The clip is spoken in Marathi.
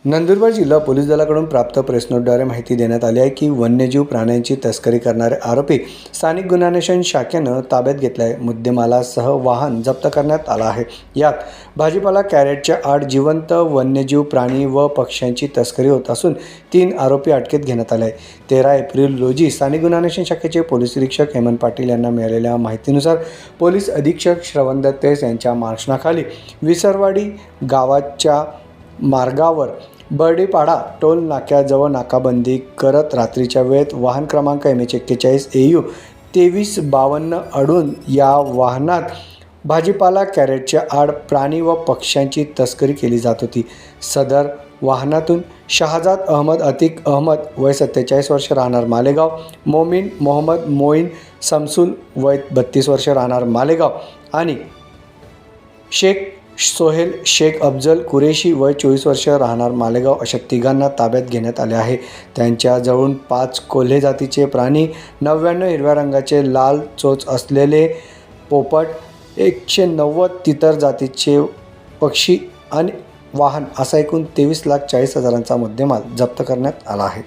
नंदुरबार जिल्हा पोलीस दलाकडून प्राप्त प्रेस नोटद्वारे माहिती देण्यात आली आहे की वन्यजीव प्राण्यांची तस्करी करणारे आरोपी स्थानिक गुन्हा अन्वेषण शाखेनं ताब्यात घेतला आहे। मुद्देमालासह वाहन जप्त करण्यात आला आहे। यात भाजीपाला कॅरेटच्या आड जिवंत वन्यजीव प्राणी व पक्ष्यांची तस्करी होत असून 3 आरोपी अटकेत घेण्यात आले आहे। 13 एप्रिल रोजी स्थानिक गुन्हा अन्वेषण शाखेचे पोलीस निरीक्षक हेमंत पाटील यांना मिळालेल्या माहितीनुसार पोलीस अधीक्षक श्रवण दत्तेस यांच्या मार्गदर्शनाखाली विसरवाडी गावाच्या मार्गावर बर्डीपाडा टोल नाक्याजवळ नाकाबंदी करत रात्रीच्या वेळेत वाहन क्रमांक MH41 AU 2352 अडून या वाहनात भाजीपाला कॅरेटच्या आड प्राणी व पक्ष्यांची तस्करी केली जात होती। सदर वाहनातून शहाजाद अहमद अतिक अहमद वय 47 वर्ष राहणार मालेगाव, मोमीन मोहम्मद मोईन समसूल वय 32 वर्ष राहणार मालेगाव आणि शेख सोहेल शेख अफजल कुरेशी वय 24 वर्ष राहणार मालेगाव अशा तिघांना ताब्यात घेण्यात आले आहे। त्यांच्याजवळून 5 कोल्हे जातीचे प्राणी, 99 हिरव्या रंगाचे लाल चोच असलेले पोपट, 190 तितर जातीचे पक्षी आणि वाहन असा एकूण 23,40,000चा मुद्देमाल जप्त करण्यात आला आहे।